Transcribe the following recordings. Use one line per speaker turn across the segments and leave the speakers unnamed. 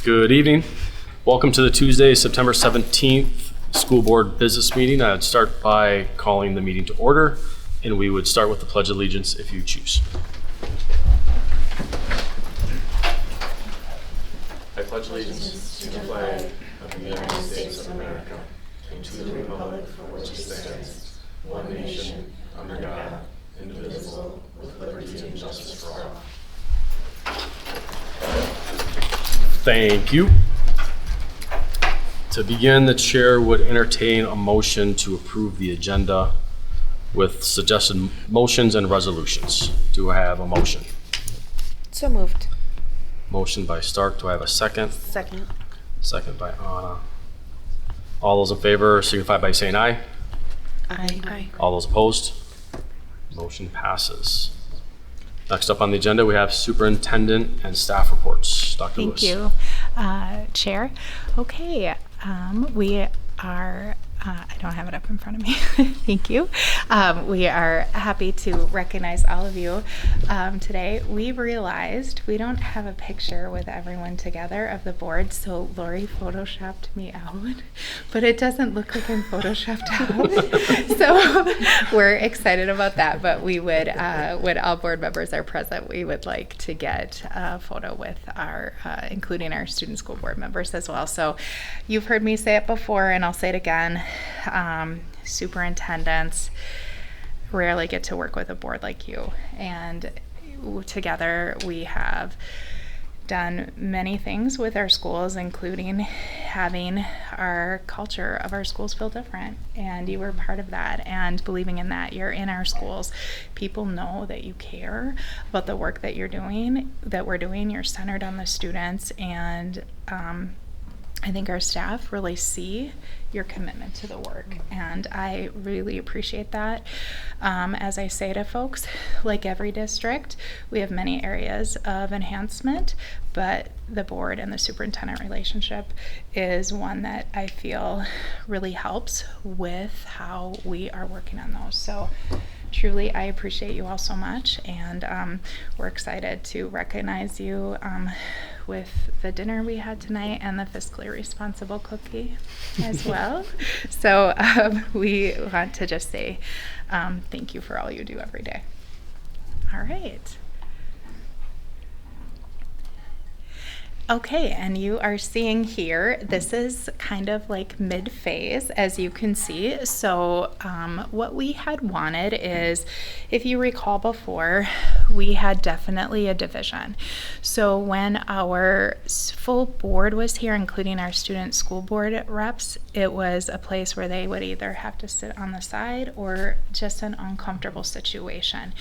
Good evening. Welcome to the Tuesday, September 17th School Board Business Meeting. I'd start by calling the meeting to order, and we would start with the Pledge of Allegiance if you choose. I pledge allegiance to the flag of the United States of America and to the republic for which it stands, one nation, under God, indivisible, with liberty and justice for all. Thank you. To begin, the chair would entertain a motion to approve the agenda with suggested motions and resolutions. Do I have a motion?
So moved.
Motion by Stark. Do I have a second?
Second.
Second by Anna. All those in favor signify by saying aye.
Aye.
All those opposed? Motion passes. Next up on the agenda, we have superintendent and staff reports. Dr. Lewis.
Thank you, Chair. Okay, we are, I don't have it up in front of me. Thank you. We are happy to recognize all of you today. We realized we don't have a picture with everyone together of the board, so Lori photoshopped me out, but it doesn't look like I'm photoshopped out. So we're excited about that, but we would, when all board members are present, we would like to get a photo with our, including our student school board members as well. So you've heard me say it before, and I'll say it again. Superintendents rarely get to work with a board like you, and together we have done many things with our schools, including having our culture of our schools feel different, and you were part of that, and believing in that. You're in our schools. People know that you care about the work that you're doing, that we're doing. You're centered on the students, and I think our staff really see your commitment to the work, and I really appreciate that. As I say to folks, like every district, we have many areas of enhancement, but the board and the superintendent relationship is one that I feel really helps with how we are working on those. So truly, I appreciate you all so much, and we're excited to recognize you with the dinner we had tonight and the fiscally responsible cookie as well. So we want to just say thank you for all you do every day. All right. Okay, and you are seeing here, this is kind of like mid-phase, as you can see. So what we had wanted is, if you recall before, we had definitely a division. So when our full board was here, including our student school board reps, it was a place where they would either have to sit on the side or just an uncomfortable situation.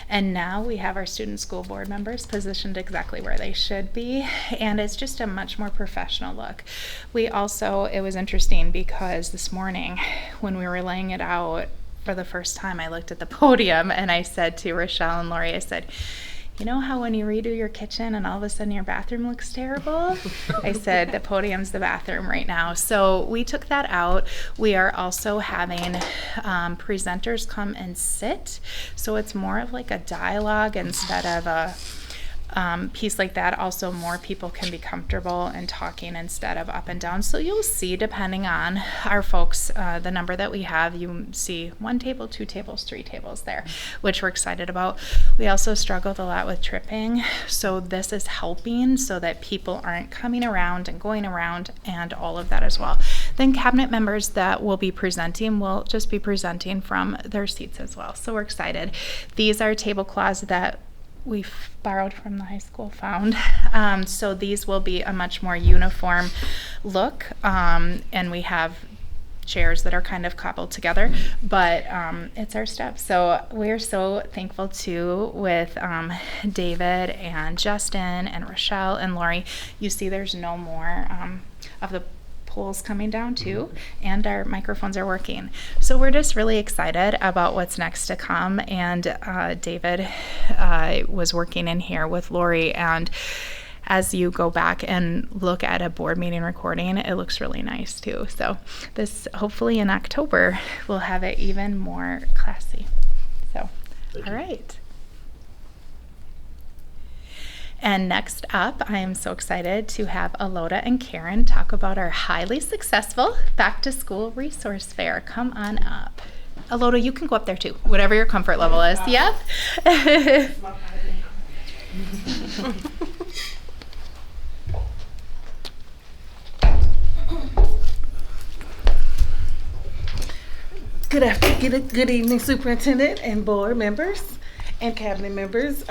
And now we have our student school board members positioned exactly where they should be, and it's just a much more professional look. We also, it was interesting because this morning when we were laying it out for the first time, I looked at the podium and I said to Rochelle and Lori, I said, you know how when you redo your kitchen and all of a sudden your bathroom looks terrible? I said, the podium's the bathroom right now. So we took that out. We are also having presenters come and sit. So it's more of like a dialogue instead of a piece like that. Also, more people can be comfortable in talking instead of up and down. So you'll see, depending on our folks, the number that we have, you see 1 table, 2 tables, 3 tables there, which we're excited about. We also struggled a lot with tripping, so this is helping so that people aren't coming around and going around and all of that as well. Then cabinet members that will be presenting will just be presenting from their seats as well. So we're excited. These are tablecloths that we've borrowed from the high school found. So these will be a much more uniform look, and we have chairs that are kind of cobbled together, but it's our step. So we're so thankful too with David and Justin and Rochelle and Lori. You see there's no more of the poles coming down too, and our microphones are working. So we're just really excited about what's next to come. And David was working in here with Lori, and as you go back and look at a board meeting recording, it looks really nice too. So this, hopefully in October, we'll have it even more classy. So, all right. And next up, I am so excited to have Aloda and Karen talk about our highly successful Back to School Resource Fair. Come on up. Aloda, you can go up there too, whatever your comfort level is. Yep.
Good evening, Superintendent and board members and cabinet members.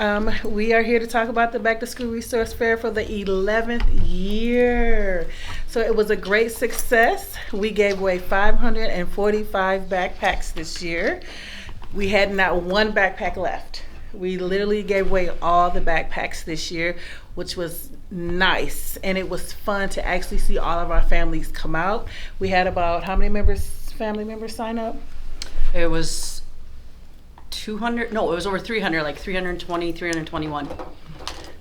We are here to talk about the Back to School Resource Fair for the 11th year. So it was a great success. We gave away 545 backpacks this year. We had not one backpack left. We literally gave away all the backpacks this year, which was nice. And it was fun to actually see all of our families come out. We had about how many family members sign up?
It was 200, no, it was over 300, like 320, 321.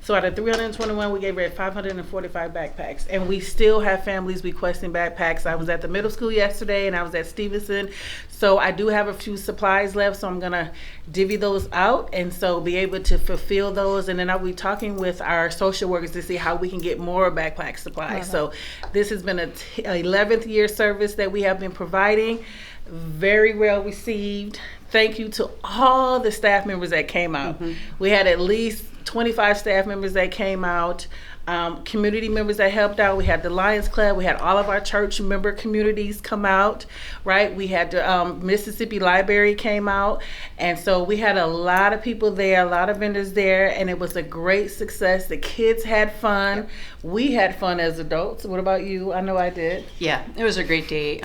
So out of 321, we gave away 545 backpacks. And we still have families requesting backpacks. I was at the middle school yesterday and I was at Stevenson. So I do have a few supplies left, so I'm gonna divvy those out and so be able to fulfill those. And then I'll be talking with our social workers to see how we can get more backpack supplies. So this has been a 11th year service that we have been providing. Very well received. Thank you to all the staff members that came out. We had at least 25 staff members that came out, community members that helped out. We had the Lions Club. We had all of our church member communities come out, right? We had the Mississippi Library came out. And so we had a lot of people there, a lot of vendors there, and it was a great success. The kids had fun. Yep. We had fun as adults. What about you? I know I did.
Yeah, it was a great day.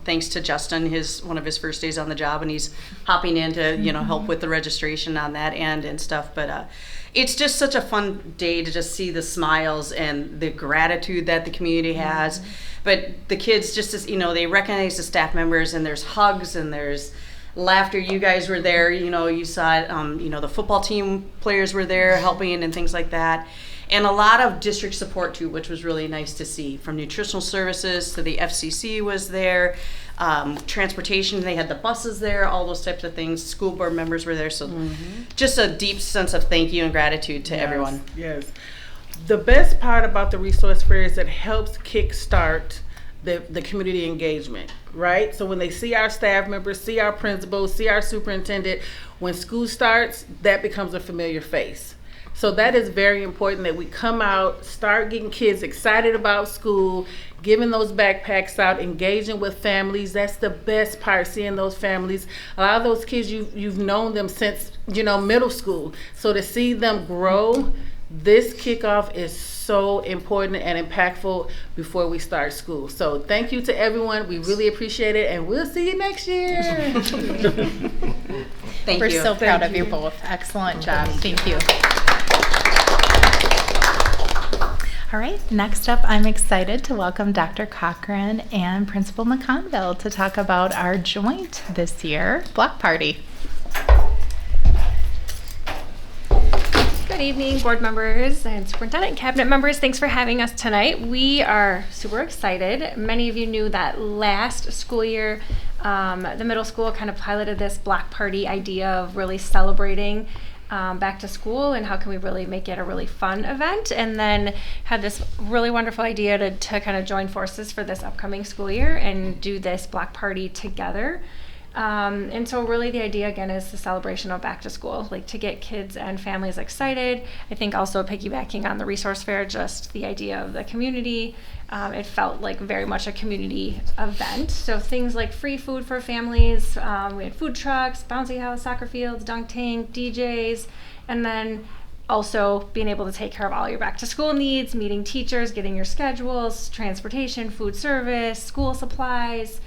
Thanks to Justin, one of his first days on the job, and he's hopping in to, help with the registration on that end and stuff. But it's just such a fun day to just see the smiles and the gratitude that the community has. But the kids just, they recognize the staff members, and there's hugs and there's laughter. You guys were there, you saw it, the football team players were there helping and things like that. And a lot of district support too, which was really nice to see. From nutritional services to the FCC was there, transportation, they had the buses there, all those types of things. School board members were there. So just a deep sense of thank you and gratitude to everyone.
Yes. The best part about the resource fair is it helps kickstart the community engagement, right? So when they see our staff members, see our principals, see our superintendent, when school starts, that becomes a familiar face. So that is very important that we come out, start getting kids excited about school, giving those backpacks out, engaging with families. That's the best part, seeing those families. A lot of those kids, you've known them since, middle school. So to see them grow, this kickoff is so important and impactful before we start school. So thank you to everyone. We really appreciate it, and we'll see you next year.
Thank
We're
you.
so proud of you both. Excellent job. Thank you. All right, next up, I'm excited to welcome Dr. Cochran and Principal McConville to talk about our joint this year block party.
Good evening, board members and superintendent and cabinet members. Thanks for having us tonight. We are super excited. Many of you knew that last school year, the middle school kind of piloted this block party idea of really celebrating back to school and how can we really make it a really fun event, and then had this really wonderful idea to kind of join forces for this upcoming school year and do this block party together. And so really the idea again is the celebration of back to school, like to get kids and families excited. I think also piggybacking on the resource fair, just the idea of the community. It felt like very much a community event. So things like free food for families, we had food trucks, bouncy house, soccer fields, dunk tank, DJs, and then also being able to take care of all your back to school needs, meeting teachers, getting your schedules, transportation, food service, school supplies,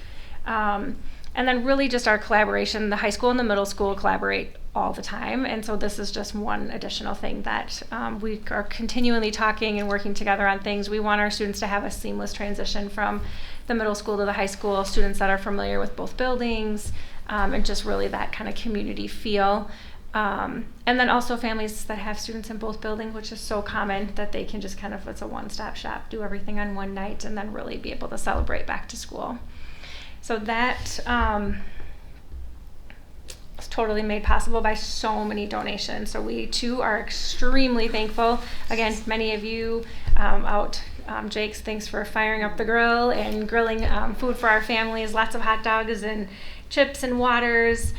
and then really just our collaboration. The high school and the middle school collaborate all the time, and so this is just one additional thing that we are continually talking and working together on things. We want our students to have a seamless transition from the middle school to the high school, students that are familiar with both buildings, and just really that kind of community feel. And then also families that have students in both buildings, which is so common, that they can just kind of, it's a one-stop shop, do everything on one night, and then really be able to celebrate back to school. So that totally made possible by so many donations. So we too are extremely thankful. Again, many of you Jake's, thanks for firing up the grill and grilling food for our families, lots of hot dogs and chips and waters.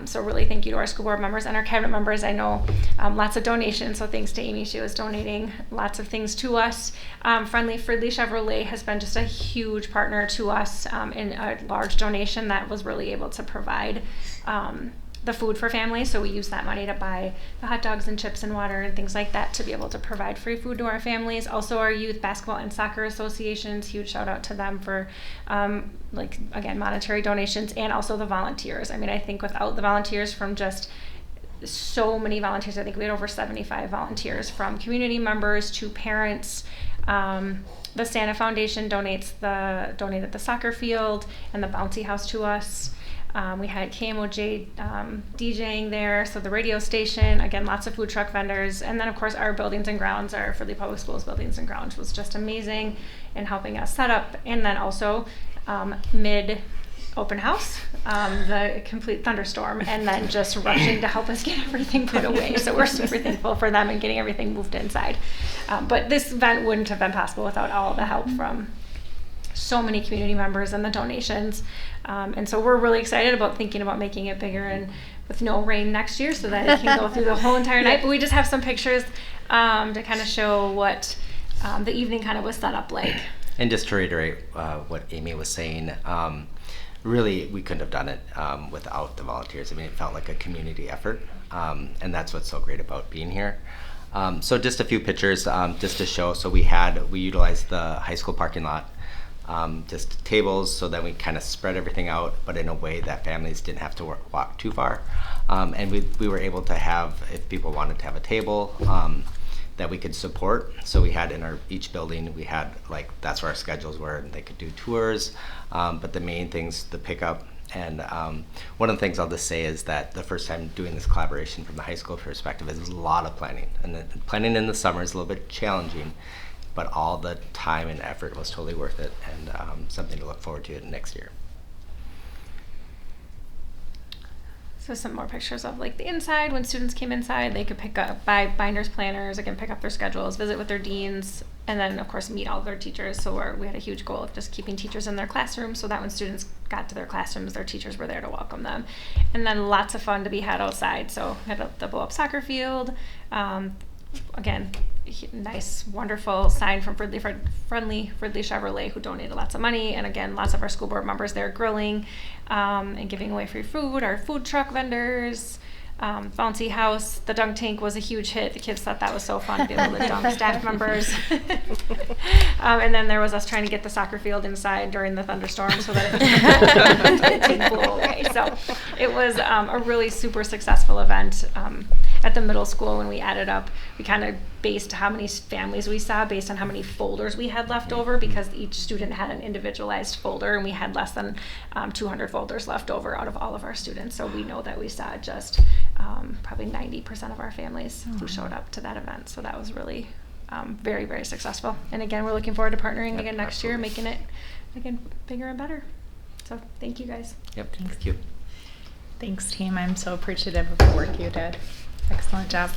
So really thank you to our school board members and our cabinet members. I know lots of donations, so thanks to Amy. She was donating lots of things to us. Fridley Chevrolet has been just a huge partner to us in a large donation that was really able to provide the food for families. So we use that money to buy the hot dogs and chips and water and things like that to be able to provide free food to our families. Also our youth basketball and soccer associations, huge shout out to them for again, monetary donations, and also the volunteers. I mean, I think without the volunteers from just so many volunteers, I think we had over 75 volunteers from community members to parents. The Santa Foundation donated the soccer field and the bouncy house to us. We had KMOJ DJing there, so the radio station, again, lots of food truck vendors, and then of course our buildings and grounds, our Fridley Public Schools buildings and grounds was just amazing in helping us set up, and then also mid open house, the complete thunderstorm, and then just rushing to help us get everything put away. So we're super thankful for them and getting everything moved inside. But this event wouldn't have been possible without all the help from so many community members and the donations. And so we're really excited about thinking about making it bigger and with no rain next year so that it can go through the whole entire night. But we just have some pictures to kind of show what the evening kind of was set up like.
And just to reiterate what Amy was saying, really we couldn't have done it without the volunteers. I mean, it felt like a community effort, and that's what's so great about being here. So just a few pictures just to show. So we utilized the high school parking lot, just tables, so that we kind of spread everything out, but in a way that families didn't have to walk too far. And we were able to have, if people wanted to have a table, that we could support. So we had in each building, we had that's where our schedules were, and they could do tours. But the main things, the pickup, and one of the things I'll just say is that the first time doing this collaboration from the high school perspective is a lot of planning. And planning in the summer is a little bit challenging, but all the time and effort was totally worth it, and something to look forward to next year.
So some more pictures of the inside. When students came inside, they could buy binders, planners, again, pick up their schedules, visit with their deans, and then of course meet all of their teachers. So we had a huge goal of just keeping teachers in their classrooms so that when students got to their classrooms, their teachers were there to welcome them. And then lots of fun to be had outside. So we had the blow up soccer field. Again, nice, wonderful sign from Fridley Chevrolet, who donated lots of money, and again, lots of our school board members there grilling and giving away free food. Our food truck vendors, bouncy house, the dunk tank was a huge hit. The kids thought that was so fun to be able to dunk staff members. And then there was us trying to get the soccer field inside during the thunderstorm so that it didn't blow away. So it was a really super successful event. At the middle school, when we added up, we kind of based how many families we saw based on how many folders we had left over, because each student had an individualized folder, and we had less than 200 folders left over out of all of our students. So we know that we saw just probably 90% of our families who showed up to that event. So that was really very, very successful. And again, we're looking forward to partnering again next year, making it again bigger and better. So thank you guys.
Yep, thank you.
Thanks, team. I'm so appreciative of the work you did. Excellent job.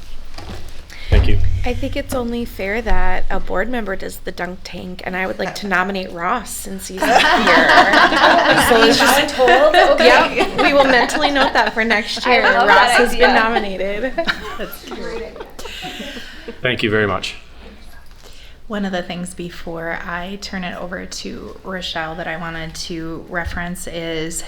Thank you. I think it's only fair that a board member does the dunk tank, and I would like to nominate Ross since he's here. So it's just told. Okay. Yep, we will mentally note that for next year. Ross has been nominated.
That's great.
Thank you very much.
One of the things before I turn it over to Rochelle that I wanted to reference is,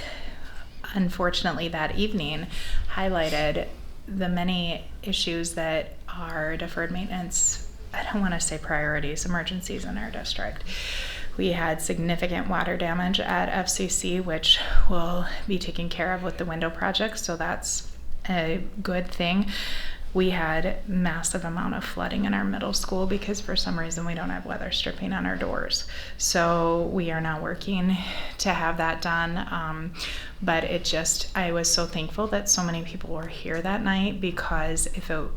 unfortunately, that evening highlighted the many issues that are deferred maintenance, I don't want to say priorities, emergencies in our district. We had significant water damage at FCC, which will be taken care of with the window project, so that's a good thing. We had massive amount of flooding in our middle school because for some reason we don't have weather stripping on our doors. So we are now working to have that done. But I was so thankful that so many people were here that night, because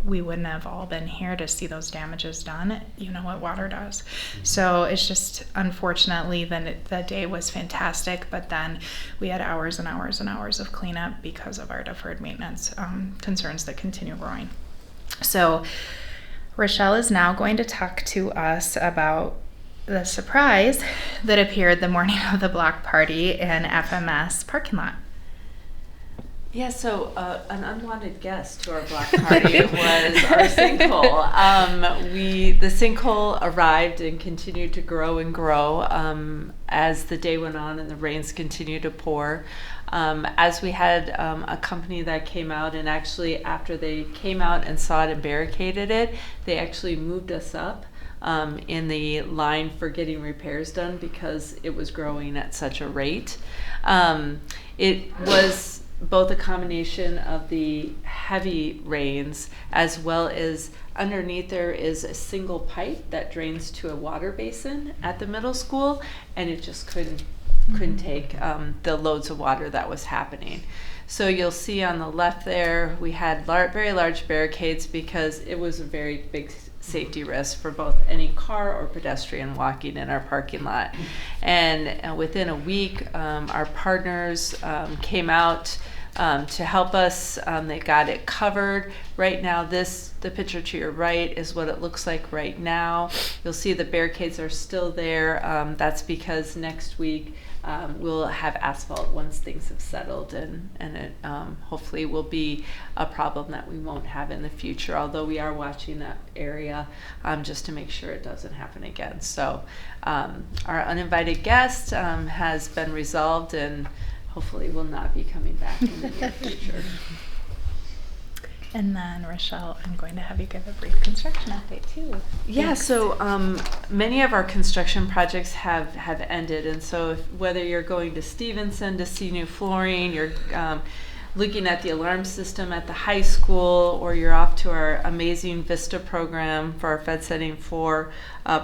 we wouldn't have all been here to see those damages done. You know what water does. So it's just, unfortunately, the day was fantastic, but then we had hours and hours and hours of cleanup because of our deferred maintenance concerns that continue growing. So Rochelle is now going to talk to us about the surprise that appeared the morning of the block party in FMS parking lot.
Yeah, so an unwanted guest to our block party was our sinkhole. The sinkhole arrived and continued to grow and grow as the day went on and the rains continued to pour. As we had a company that came out, and actually after they came out and saw it and barricaded it, they actually moved us up in the line for getting repairs done because it was growing at such a rate. It was both a combination of the heavy rains as well as underneath there is a single pipe that drains to a water basin at the middle school, and it just couldn't take the loads of water that was happening. So you'll see on the left there we had very large barricades because it was a very big safety risk for both any car or pedestrian walking in our parking lot. And within a week, our partners came out to help us. They got it covered. Right now, the picture to your right is what it looks like right now. You'll see the barricades are still there. That's because next week we'll have asphalt once things have settled, and it hopefully will be a problem that we won't have in the future, although we are watching that area just to make sure it doesn't happen again. So our uninvited guest has been resolved and hopefully will not be coming back in the near future.
And then, Rochelle, I'm going to have you give a brief construction update too.
Yeah, so many of our construction projects have ended, and so whether you're going to Stevenson to see new flooring, you're looking at the alarm system at the high school, or you're off to our amazing Vista program for our Fed Setting 4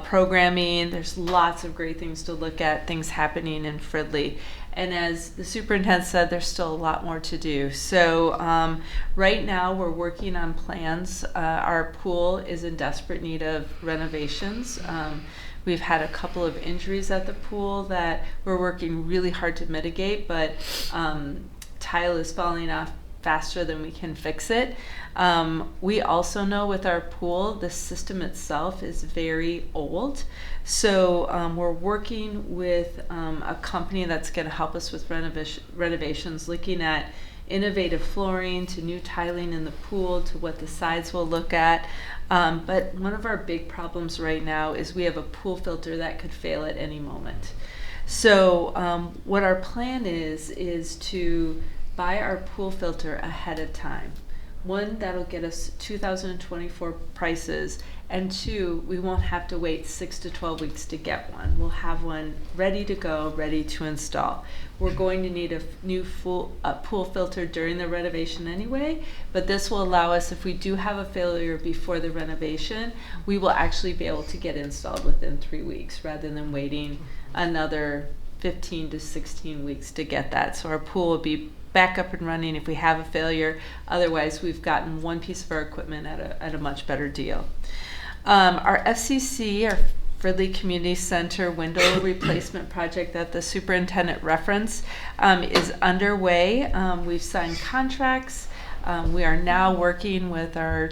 programming, there's lots of great things to look at, things happening in Fridley. And as the superintendent said, there's still a lot more to do. So right now we're working on plans. Our pool is in desperate need of renovations. We've had a couple of injuries at the pool that we're working really hard to mitigate, but tile is falling off faster than we can fix it. We also know with our pool, the system itself is very old. So we're working with a company that's going to help us with renovations, looking at innovative flooring to new tiling in the pool to what the sides will look at. But one of our big problems right now is we have a pool filter that could fail at any moment. So what our plan is to buy our pool filter ahead of time. One, that'll get us 2024 prices, and two, we won't have to wait 6 to 12 weeks to get one. We'll have one ready to go, ready to install. We're going to need a new pool filter during the renovation anyway, but this will allow us, if we do have a failure before the renovation, we will actually be able to get installed within 3 weeks rather than waiting another 15 to 16 weeks to get that. So our pool will be back up and running if we have a failure. Otherwise, we've gotten one piece of our equipment at a much better deal. Our FCC, our Fridley Community Center window replacement project that the superintendent referenced is underway. We've signed contracts. We are now working with our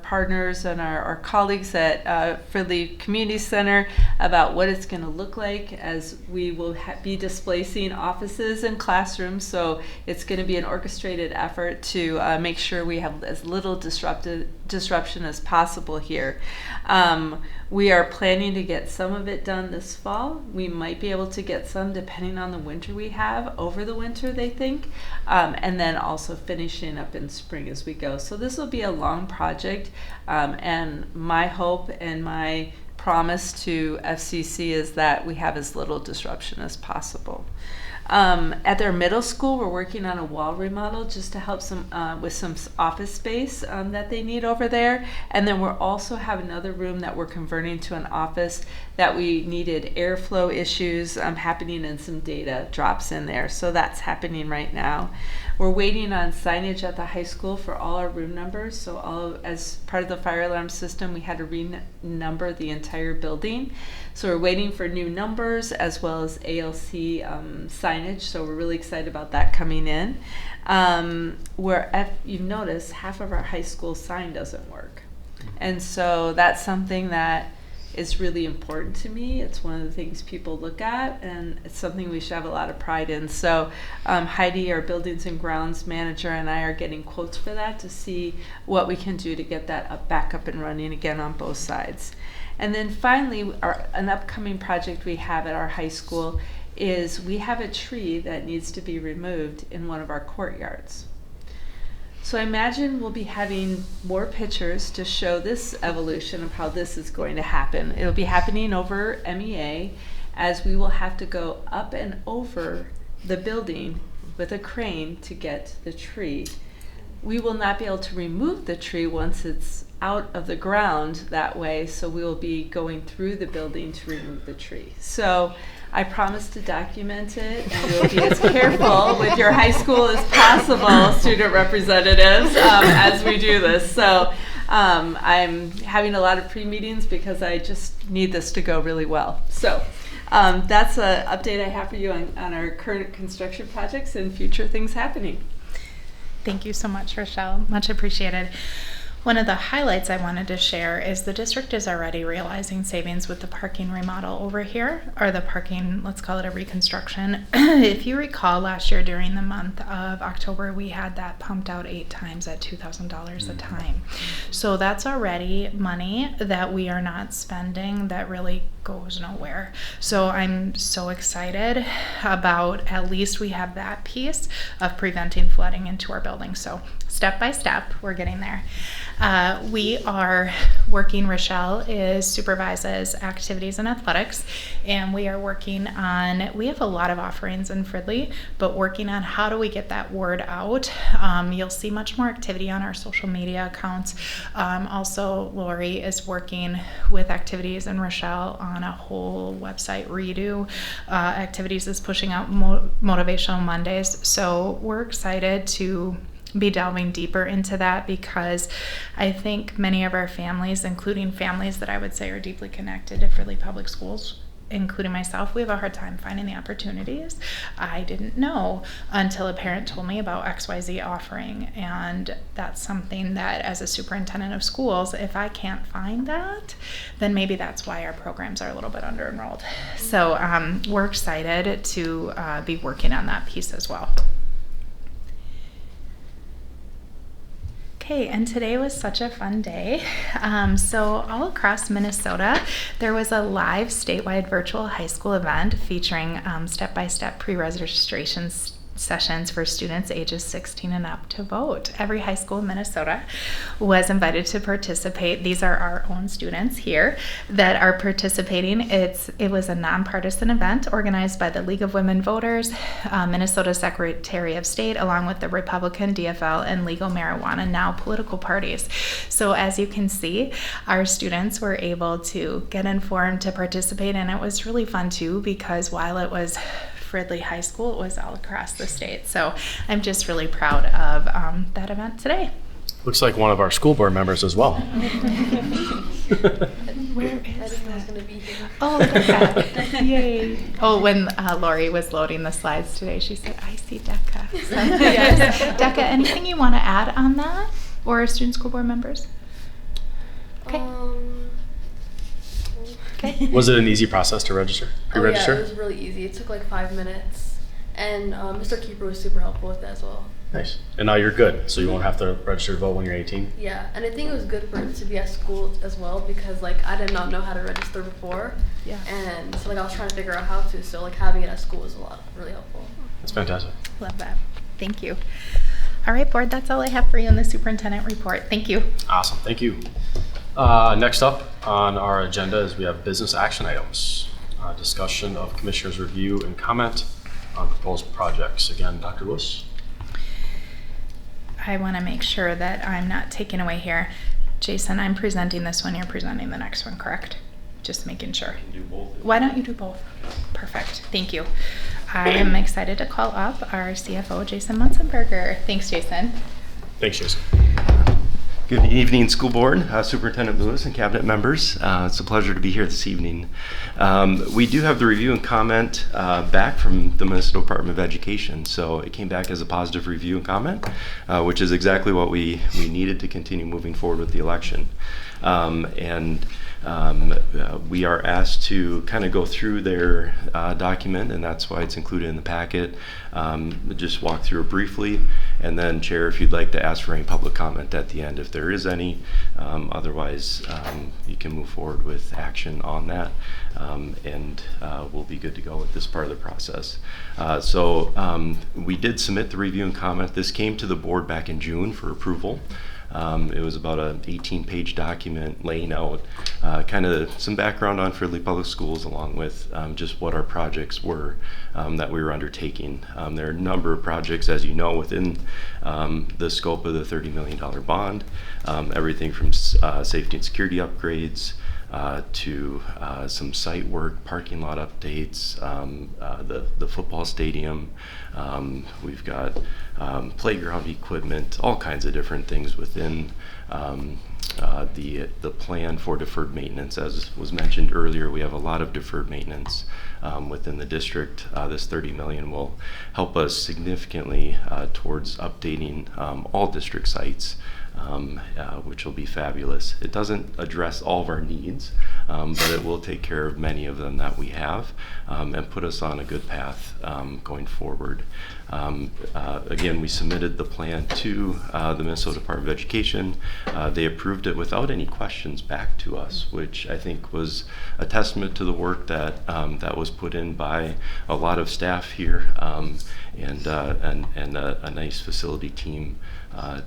partners and our colleagues at Fridley Community Center about what it's going to look like, as we will be displacing offices and classrooms. So it's going to be an orchestrated effort to make sure we have as little disruption as possible here. We are planning to get some of it done this fall. We might be able to get some depending on the winter we have over the winter, they think, and then also finishing up in spring as we go. So this will be a long project, and my hope and my promise to FCC is that we have as little disruption as possible. At their middle school, we're working on a wall remodel just to help with some office space that they need over there. And then we're also have another room that we're converting to an office that we needed airflow issues happening and some data drops in there. So that's happening right now. We're waiting on signage at the high school for all our room numbers. So as part of the fire alarm system, we had to renumber the entire building. So we're waiting for new numbers as well as ALC signage. So we're really excited about that coming in. You've noticed half of our high school sign doesn't work. And so that's something that is really important to me. It's one of the things people look at, and it's something we should have a lot of pride in. So Heidi, our buildings and grounds manager, and I are getting quotes for that to see what we can do to get that back up and running again on both sides. And then finally, an upcoming project we have at our high school is we have a tree that needs to be removed in one of our courtyards. So I imagine we'll be having more pictures to show this evolution of how this is going to happen. It'll be happening over MEA, as we will have to go up and over the building with a crane to get the tree. We will not be able to remove the tree once it's out of the ground that way, so we will be going through the building to remove the tree. So I promise to document it, and we will be as careful with your high school as possible, student representatives, as we do this. So I'm having a lot of pre-meetings because I just need this to go really well. So that's an update I have for you on our current construction projects and future things happening.
Thank you so much, Rochelle. Much appreciated. One of the highlights I wanted to share is the district is already realizing savings with the parking remodel over here, or the parking, let's call it a reconstruction. If you recall, last year during the month of October, we had that pumped out 8 times at $2,000 a time. So that's already money that we are not spending that really goes nowhere. So I'm so excited about at least we have that piece of preventing flooding into our building. So step by step, we're getting there. We are working, Rochelle supervises activities and athletics, and we are working on, we have a lot of offerings in Fridley, but working on how do we get that word out. You'll see much more activity on our social media accounts. Also, Lori is working with activities and Rochelle on a whole website redo. Activities is pushing out Motivational Mondays, so we're excited to be delving deeper into that, because I think many of our families, including families that I would say are deeply connected to Fridley Public Schools, including myself, we have a hard time finding the opportunities. I didn't know until a parent told me about XYZ offering, and that's something that as a superintendent of schools, if I can't find that, then maybe that's why our programs are a little bit under enrolled. So we're excited to be working on that piece as well. Okay, and today was such a fun day. So all across Minnesota, there was a live statewide virtual high school event featuring step-by-step pre-registration sessions for students ages 16 and up to vote. Every high school in Minnesota was invited to participate. These are our own students here that are participating. It was a nonpartisan event organized by the League of Women Voters, Minnesota Secretary of State, along with the Republican, DFL, and Legal Marijuana Now political parties. So as you can see, our students were able to get informed to participate, and it was really fun too, because while it was Fridley High School, it was all across the state. So I'm just really proud of that event today.
Looks like one of our school board members as well.
Where is that? Oh, look at that. Yay. Oh, when Lori was loading the slides today, she said, I see Decca. So, yes. Decca, anything you want to add on that, or student school board members? Okay. Okay.
Was it an easy process to register? Pre-register?
Oh, yeah, it was really easy. It took like 5 minutes, and Mr. Keeper was super helpful with that as well.
Nice. And now you're good, so you won't have to register to vote when you're 18?
Yeah, and I think it was good for it to be at school as well, because like I did not know how to register before.
Yeah.
And so like I was trying to figure out how to, so like having it at school was really helpful.
That's fantastic.
Love that. Thank you. All right, board, that's all I have for you in the superintendent report. Thank you.
Awesome, thank you. Next up on our agenda is we have business action items. Discussion of commissioners' review and comment on proposed projects. Again, Dr. Lewis.
I want to make sure that I'm not taken away here. Jason, I'm presenting this one, you're presenting the next one, correct? Just making sure.
Do both.
Why don't you do both? Perfect, thank you. I am excited to call up our CFO, Jason Munzenberger. Thanks, Jason.
Thanks, Jason.
Good evening, School Board, Superintendent Lewis, and Cabinet members. It's a pleasure to be here this evening. We do have the review and comment back from the Minnesota Department of Education. So it came back as a positive review and comment, which is exactly what we needed to continue moving forward with the election. We are asked to kind of go through their document, and that's why it's included in the packet. Just walk through it briefly, and then Chair, if you'd like to ask for any public comment at the end, if there is any. Otherwise, you can move forward with action on that, and we'll be good to go with this part of the process. We did submit the review and comment. This came to the board back in June for approval. It was about an 18-page document laying out kind of some background on Fridley Public Schools, along with just what our projects were that we were undertaking. There are a number of projects, as you know, within the scope of the $30 million bond, everything from safety and security upgrades to some site work, parking lot updates, the football stadium. We've got playground equipment, all kinds of different things within the plan for deferred maintenance. As was mentioned earlier, we have a lot of deferred maintenance within the district. This $30 million will help us significantly towards updating all district sites, which will be fabulous. It doesn't address all of our needs, but it will take care of many of them that we have, and put us on a good path going forward. Again, we submitted the plan to the Minnesota Department of Education. They approved it without any questions back to us, which I think was a testament to the work that that was put in by a lot of staff here, and a nice facility team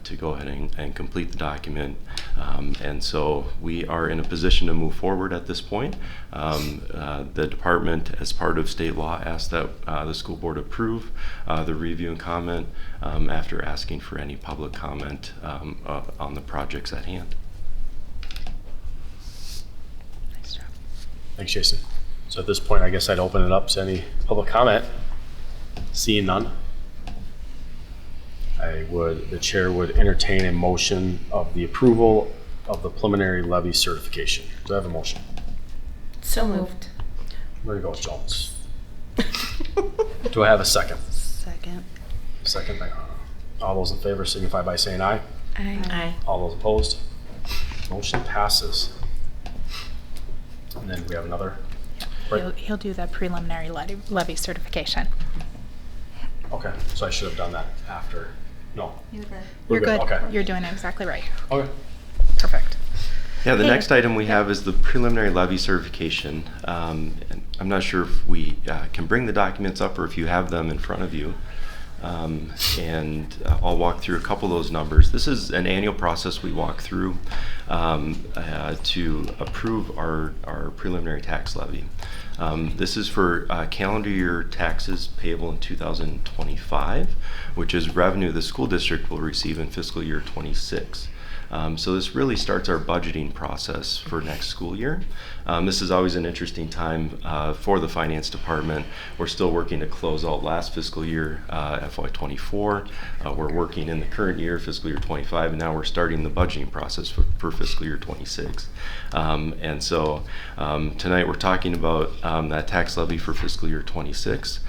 to go ahead and complete the document. And so we are in a position to move forward at this point. The department, as part of state law, asked that the school board approve the review and comment after asking for any public comment on the projects at hand.
Nice job.
Thanks, Jason. So at this point, I guess I'd open it up to any public comment. Seeing none, the chair would entertain a motion of the approval of the preliminary levy certification. Do I have a motion?
So moved.
We're gonna go with Jones. Do I have a second?
Second.
Second by Anna. All those in favor signify by saying aye.
Aye.
All those opposed? Motion passes. And then we have another. Right.
He'll do the preliminary levy certification.
Okay, so I should have done that after. No.
You're
We're
good.
Okay.
You're doing it exactly right.
Okay.
Perfect.
Yeah, the
Hey.
next item we have is the preliminary levy certification. And I'm not sure if we can bring the documents up or if you have them in front of you. I'll walk through a couple of those numbers. This is an annual process we walk through to approve our preliminary tax levy. This is for calendar year taxes payable in 2025, which is revenue the school district will receive in fiscal year 26. So this really starts our budgeting process for next school year. This is always an interesting time for the finance department. We're still working to close out last fiscal year, FY24. We're working in the current year, fiscal year 25, and now we're starting the budgeting process for fiscal year 26. Tonight we're talking about that tax levy for fiscal year 26.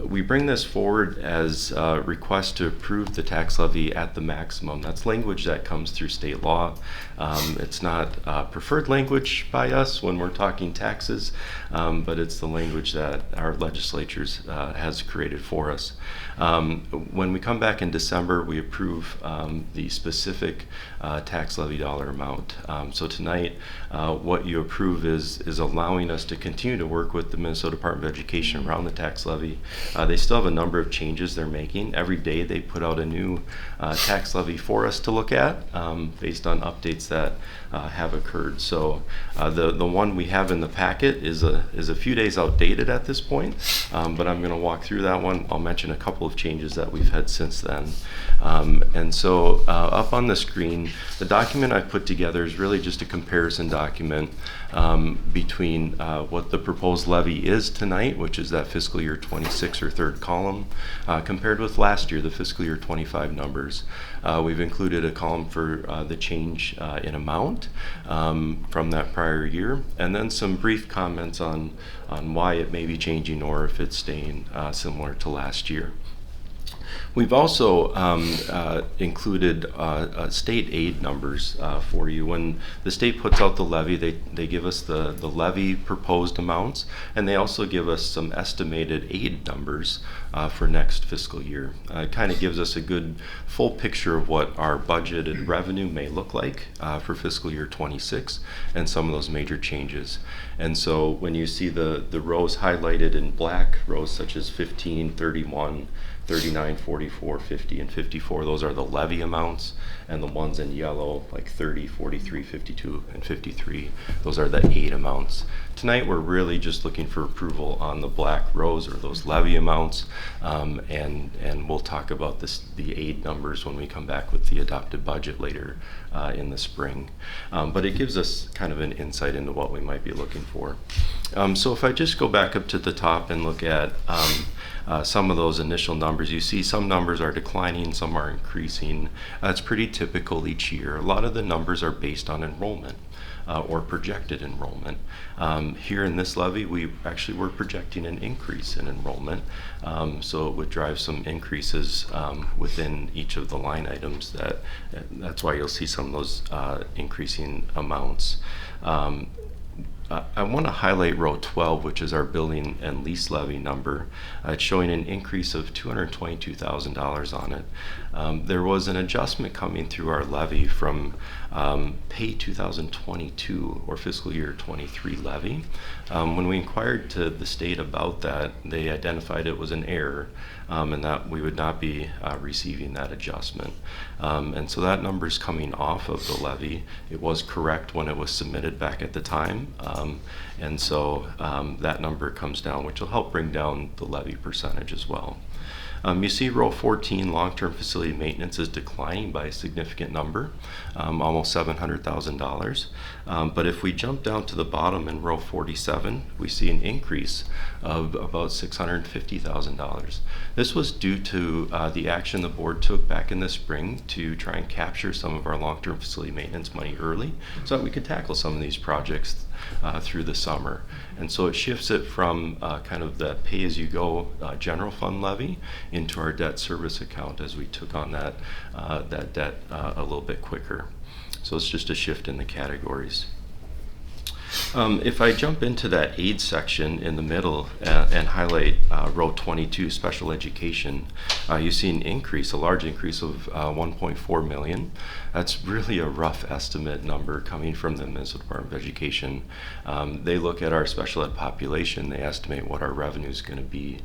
We bring this forward as a request to approve the tax levy at the maximum. That's language that comes through state law. It's not preferred language by us when we're talking taxes, but it's the language that our legislatures has created for us. When we come back in December, we approve the specific tax levy dollar amount. So tonight, what you approve is allowing us to continue to work with the Minnesota Department of Education around the tax levy. They still have a number of changes they're making. Every day they put out a new tax levy for us to look at, based on updates that have occurred. So the one we have in the packet is a few days outdated at this point, but I'm going to walk through that one. I'll mention a couple of changes that we've had since then. And so up on the screen, the document I've put together is really just a comparison document between what the proposed levy is tonight, which is that fiscal year 26 or third column, compared with last year, the fiscal year 25 numbers. We've included a column for the change in amount from that prior year, and then some brief comments on why it may be changing or if it's staying similar to last year. We've also included state aid numbers for you. When the state puts out the levy, they give us the levy proposed amounts, and they also give us some estimated aid numbers for next fiscal year. It kind of gives us a good full picture of what our budgeted revenue may look like for fiscal year 26 and some of those major changes. And so when you see the rows highlighted in black, rows such as 15, 31, 39, 44, 50, and 54, those are the levy amounts, and the ones in yellow, like 30, 43, 52, and 53, those are the aid amounts. Tonight we're really just looking for approval on the black rows, or those levy amounts, and we'll talk about the aid numbers when we come back with the adopted budget later in the spring. But it gives us kind of an insight into what we might be looking for. So if I just go back up to the top and look at some of those initial numbers, you see some numbers are declining, some are increasing. It's pretty typical each year. A lot of the numbers are based on enrollment or projected enrollment. Here in this levy, we actually were projecting an increase in enrollment, so it would drive some increases within each of the line items. That's why you'll see some of those increasing amounts. I want to highlight row 12, which is our building and lease levy number. It's showing an increase of $222,000 on it. There was an adjustment coming through our levy from pay 2022 or fiscal year 23 levy. When we inquired to the state about that, they identified it was an error and that we would not be receiving that adjustment. And so that number is coming off of the levy. It was correct when it was submitted back at the time. And so that number comes down, which will help bring down the levy percentage as well. You see row 14, long-term facility maintenance, is declining by a significant number, almost $700,000. But if we jump down to the bottom in row 47, we see an increase of about $650,000. This was due to the action the board took back in the spring to try and capture some of our long-term facility maintenance money early so that we could tackle some of these projects through the summer. And so it shifts it from kind of the pay-as-you-go general fund levy into our debt service account as we took on that debt a little bit quicker. So it's just a shift in the categories. If I jump into that aid section in the middle and highlight row 22, special education, you see an increase, a large increase of $1.4 million. That's really a rough estimate number coming from the Minnesota Department of Education. They look at our special ed population, they estimate what our revenue is going to be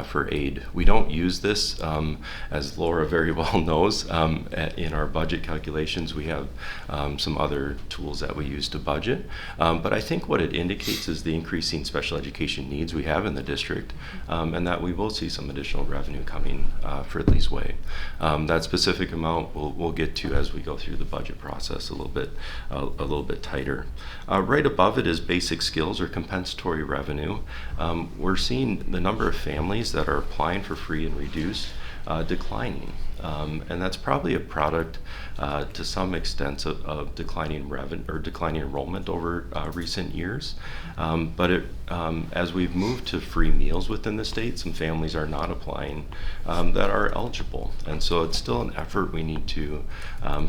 for aid. We don't use this, as Laura very well knows, in our budget calculations. We have some other tools that we use to budget. But I think what it indicates is the increasing special education needs we have in the district, and that we will see some additional revenue coming Fridley's way. That specific amount we'll get to as we go through the budget process a little bit tighter. Right above it is basic skills or compensatory revenue. We're seeing the number of families that are applying for free and reduced declining. And that's probably a product to some extent of declining revenue or declining enrollment over recent years. But as we've moved to free meals within the state, some families are not applying that are eligible. And so it's still an effort we need to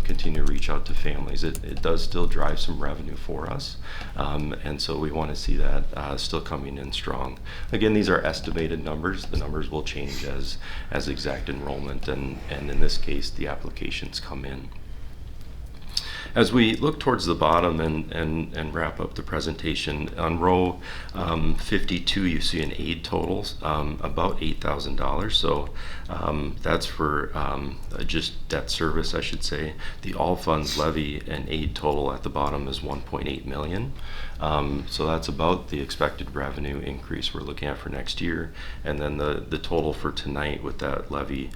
continue to reach out to families. It does still drive some revenue for us. And so we want to see that still coming in strong. Again, these are estimated numbers. The numbers will change as exact enrollment and in this case, the applications come in. As we look towards the bottom and wrap up the presentation, on row 52 you see an aid total about $8,000. So that's for just debt service, I should say. The all funds levy and aid total at the bottom is $1.8 million. So that's about the expected revenue increase we're looking at for next year. And then the total for tonight with that levy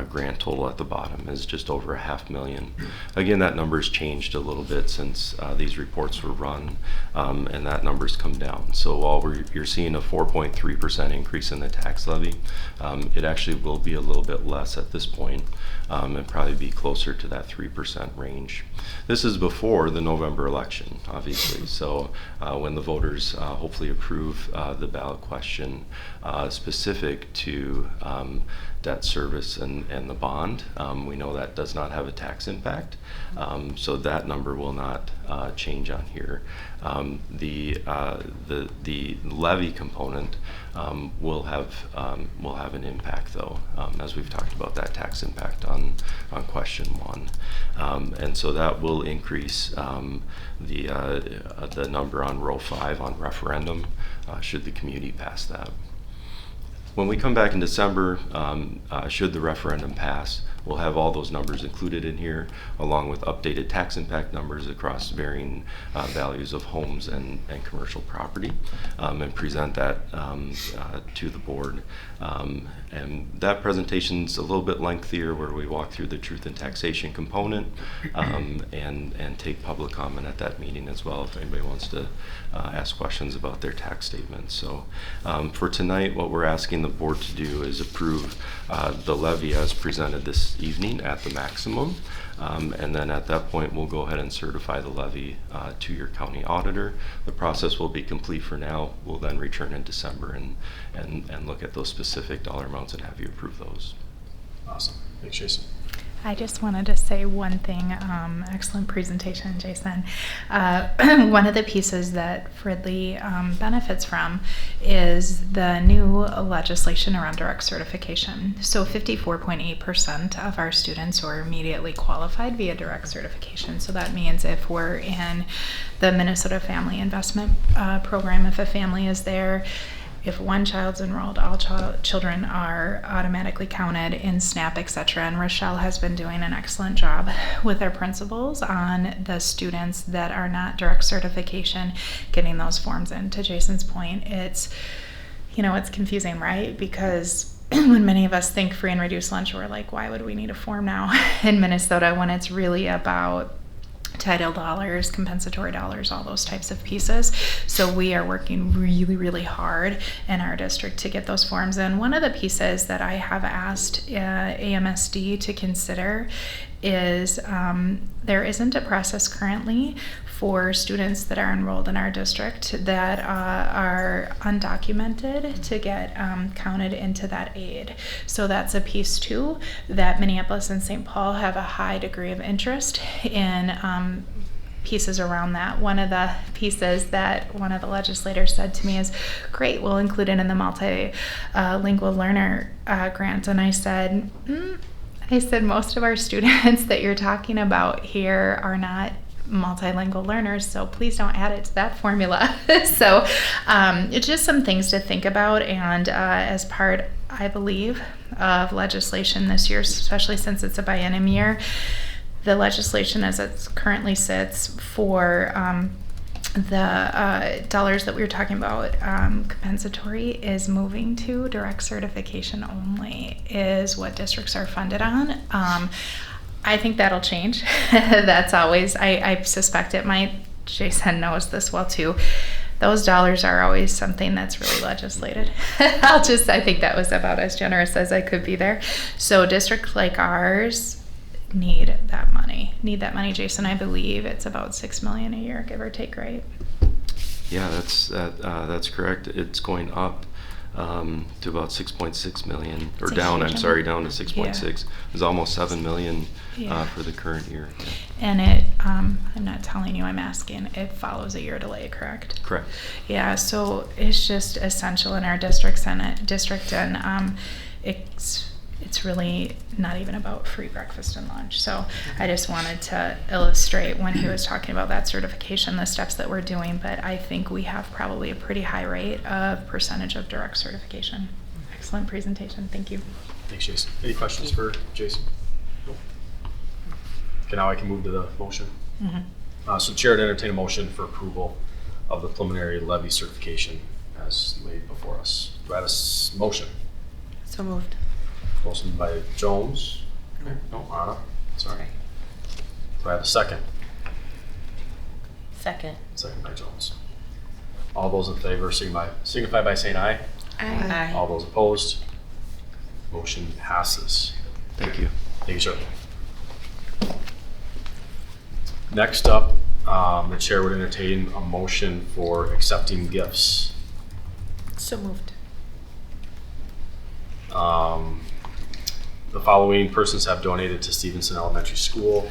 grant total at the bottom is just over $500,000. Again, that number's changed a little bit since these reports were run, and that number's come down. So while you're seeing a 4.3% increase in the tax levy, it actually will be a little bit less at this point, and probably be closer to that 3% range. This is before the November election, obviously. So when the voters hopefully approve the ballot question specific to debt service and the bond, we know that does not have a tax impact, so that number will not change on here. The levy component will have an impact, though, as we've talked about that tax impact on question 1, and so that will increase the number on row 5 on referendum should the community pass that. When we come back in December, should the referendum pass, we'll have all those numbers included in here, along with updated tax impact numbers across varying values of homes and commercial property, and present that to the board. And that presentation's a little bit lengthier, where we walk through the truth and taxation component, and take public comment at that meeting as well if anybody wants to ask questions about their tax statements. So for tonight, what we're asking the board to do is approve the levy as presented this evening at the maximum, and then at that point we'll go ahead and certify the levy to your county auditor. The process will be complete for now. We'll then return in December and look at those specific dollar amounts and have you approve those.
Awesome. Thanks, Jason.
I just wanted to say one thing. Excellent presentation, Jason. One of the pieces that Fridley benefits from is the new legislation around direct certification. So 54.8% of our students are immediately qualified via direct certification. So that means if we're in the Minnesota Family Investment Program, if a family is there, if one child's enrolled, all children are automatically counted in SNAP, etc. And Rochelle has been doing an excellent job with our principals on the students that are not direct certification, getting those forms in. To Jason's point, it's confusing, right? Because when many of us think free and reduced lunch, we're like, why would we need a form now in Minnesota, when it's really about title dollars, compensatory dollars, all those types of pieces. So we are working really, really hard in our district to get those forms in. One of the pieces that I have asked AMSD to consider is there isn't a process currently for students that are enrolled in our district that are undocumented to get counted into that aid. So that's a piece too that Minneapolis and St. Paul have a high degree of interest in pieces around that. One of the pieces that one of the legislators said to me is, great, we'll include it in the multilingual learner grant. And I said, most of our students that you're talking about here are not multilingual learners, so please don't add it to that formula. So it's just some things to think about, and as part, I believe, of legislation this year, especially since it's a biennium year, the legislation as it currently sits for the dollars that we were talking about, compensatory, is moving to direct certification only, is what districts are funded on. I think that'll change. That's always, I suspect it might. Jason knows this well too. Those dollars are always something that's really legislated. I think that was about as generous as I could be there. So districts like ours need that money. Jason, I believe it's about $6 million a year, give or take, right?
Yeah, that's correct. It's going up to about 6.6 million, or down to 6.6.
Yeah.
It's almost 7 million for the current year. Yeah.
And it, I'm not telling you, I'm asking, it follows a year delay, correct?
Correct.
Yeah, so it's just essential in our district, and it's it's really not even about free breakfast and lunch. So I just wanted to illustrate when he was talking about that certification, the steps that we're doing, but I think we have probably a pretty high rate of percentage of direct certification. Excellent presentation, thank you.
Thanks, Jason. Any questions for Jason? Nope. Okay, now I can move to the motion. So Chair to entertain a motion for approval of the preliminary levy certification as laid before us. Do I have a motion?
So moved.
Motion by Jones. No, Anna. Sorry. Do I have a second?
Second.
Second by Jones. All those in favor signify by saying aye.
Aye.
All those opposed? Motion passes.
Thank you.
Thank you, sir. Next up, the chair would entertain a motion for accepting gifts.
So moved.
The following persons have donated to Stevenson Elementary School.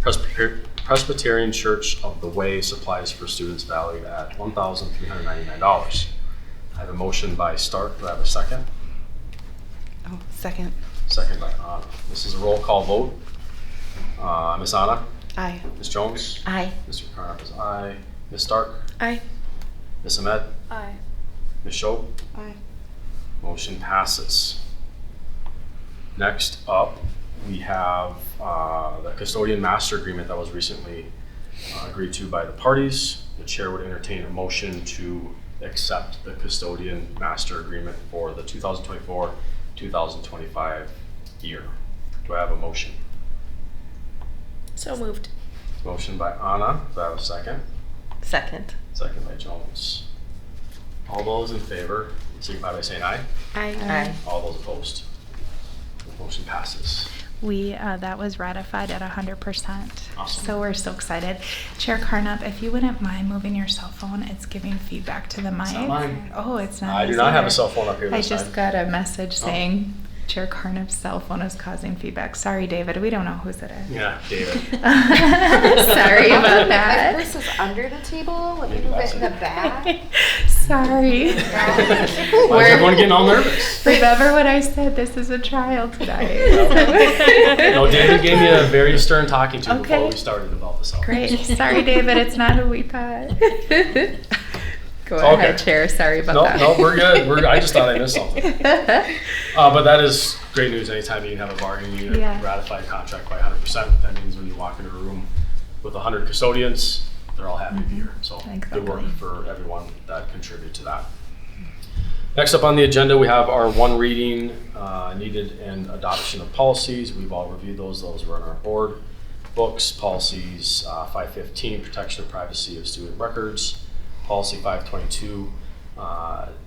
Presbyterian Church of the Way supplies for students valued at $1,399. I have a motion by Stark. Do I have a second?
Oh, second.
Second by Anna. This is a roll call vote. Ms. Anna?
Aye.
Ms. Jones?
Aye.
Mr. Carnap is aye. Ms. Stark?
Aye.
Ms. Ahmed?
Aye.
Ms. Schob?
Aye.
Motion passes. Next up, we have the custodian master agreement that was recently agreed to by the parties. The chair would entertain a motion to accept the custodian master agreement for the 2024-2025 year. Do I have a motion?
So moved.
Motion by Anna. Do I have a second?
Second.
Second by Jones. All those in favor, signify by saying aye.
Aye.
All those opposed? Motion passes.
That was ratified at 100%.
Awesome.
So we're so excited. Chair Carnap, if you wouldn't mind moving your cell phone, it's giving feedback to the mic.
It's not mine.
Oh, it's not.
I do not have a cell phone up here
I
this
just
time.
got a message saying Chair Carnap's cell phone is causing feedback. Sorry, David. We don't know whose it is.
Yeah, David.
Sorry about that.
My purse is under the table. Let me
Maybe
move
that's
it in
it.
the back.
Sorry.
Why is everyone getting all nervous?
Remember what I said? This is a trial tonight.
No, David gave me a very stern talking to before
Okay.
we started about the cell phone.
Great. Sorry, David. It's not who we thought. Go
Okay.
ahead, Chair. Sorry about
No,
that.
no, we're good. I just thought I missed something. But that is great news. Anytime you can have a bargaining unit
Yeah.
ratified contract by 100%, that means when you walk into a room with 100 custodians, they're all happy to be here. So good work
Exactly.
for everyone that contributed to that. Next up on the agenda, we have our one reading needed and adoption of policies. We've all reviewed those. Those were in our board books. Policies 515, protection of privacy of student records. Policy 522,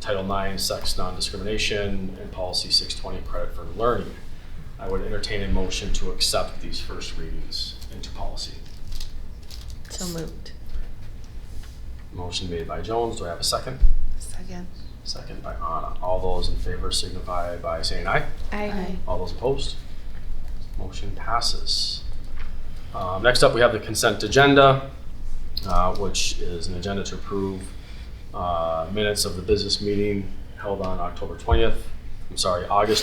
Title IX, sex non-discrimination, and Policy 620, credit for learning. I would entertain a motion to accept these first readings into policy.
So moved.
Motion made by Jones. Do I have a second?
Second.
Second by Anna. All those in favor signify by saying aye.
Aye.
All those opposed? Motion passes. Next up, we have the consent agenda, which is an agenda to approve minutes of the business meeting held on August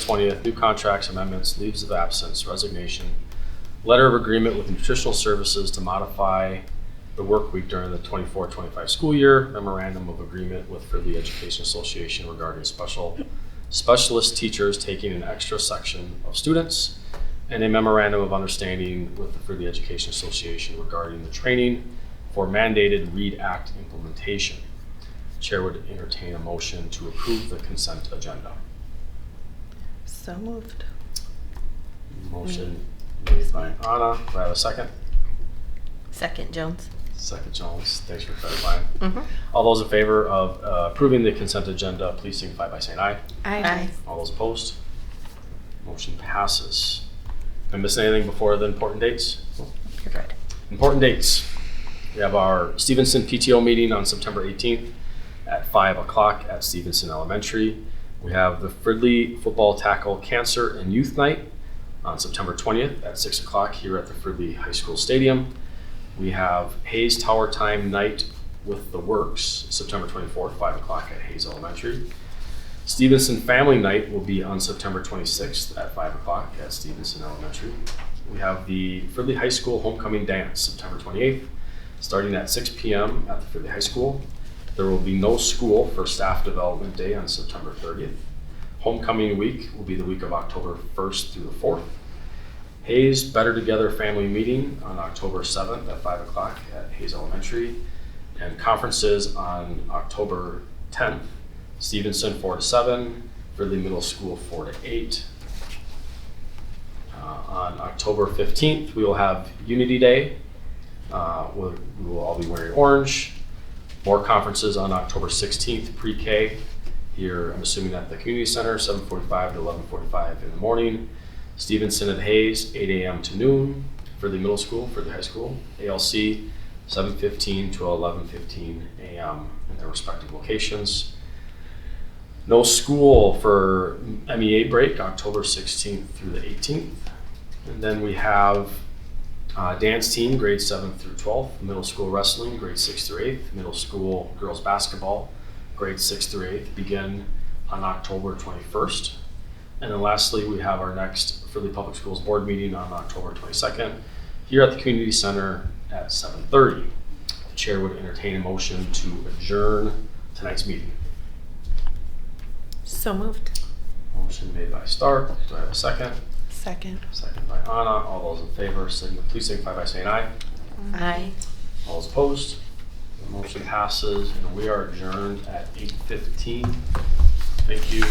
20th, new contracts, amendments, leaves of absence, resignation, letter of agreement with nutritional services to modify the work week during the 24-25 school year, memorandum of agreement with Fridley Education Association regarding specialist teachers taking an extra section of students, and a memorandum of understanding with the Fridley Education Association regarding the training for mandated READ Act implementation. Chair would entertain a motion to approve the consent agenda.
So moved.
Motion made by Anna. Do I have a second?
Second, Jones.
Second, Jones. Thanks for clarifying.
Mm-hmm.
All those in favor of approving the consent agenda, please signify by saying aye.
Aye.
All those opposed? Motion passes. Did I miss anything before the important dates?
You're good.
Important dates. We have our Stevenson PTO meeting on September 18th at 5 o'clock at Stevenson Elementary. We have the Fridley Football Tackle Cancer and Youth Night on September 20th at 6 o'clock here at the Fridley High School Stadium. We have Hayes Tower Time Night with the Works, September 24th, 5 o'clock at Hayes Elementary. Stevenson Family Night will be on September 26th at 5 o'clock at Stevenson Elementary. We have the Fridley High School Homecoming Dance, September 28th, starting at 6 p.m. at the Fridley High School. There will be no school for Staff Development Day on September 30th. Homecoming week will be the week of October 1st through the 4th. Hayes Better Together Family Meeting on October 7th at 5 o'clock at Hayes Elementary. And conferences on October 10th, Stevenson 4 to 7, Fridley Middle School 4 to 8. On October 15th, we will have Unity Day. We will all be wearing orange. More conferences on October 16th, pre-K. Here, I'm assuming at the Community Center, 7:45 to 11:45 in the morning. Stevenson at Hayes, 8 a.m. to noon. Fridley Middle School, Fridley High School. ALC, 7:15 to 11:15 a.m. in their respective locations. No school for MEA break, October 16th through the 18th. And then we have dance team, grades 7th through 12th. Middle school wrestling, grades 6th through 8th. Middle school girls basketball, grades 6th through 8th, begin on October 21st. And then lastly, we have our next Fridley Public Schools board meeting on October 22nd here at the Community Center at 7:30. The chair would entertain a motion to adjourn tonight's meeting.
So moved.
Motion made by Stark. Do I have a second?
Second.
Second by Anna. All those in favor, please signify by saying aye.
Aye.
All those opposed? The motion passes and we are adjourned at 8:15. Thank you.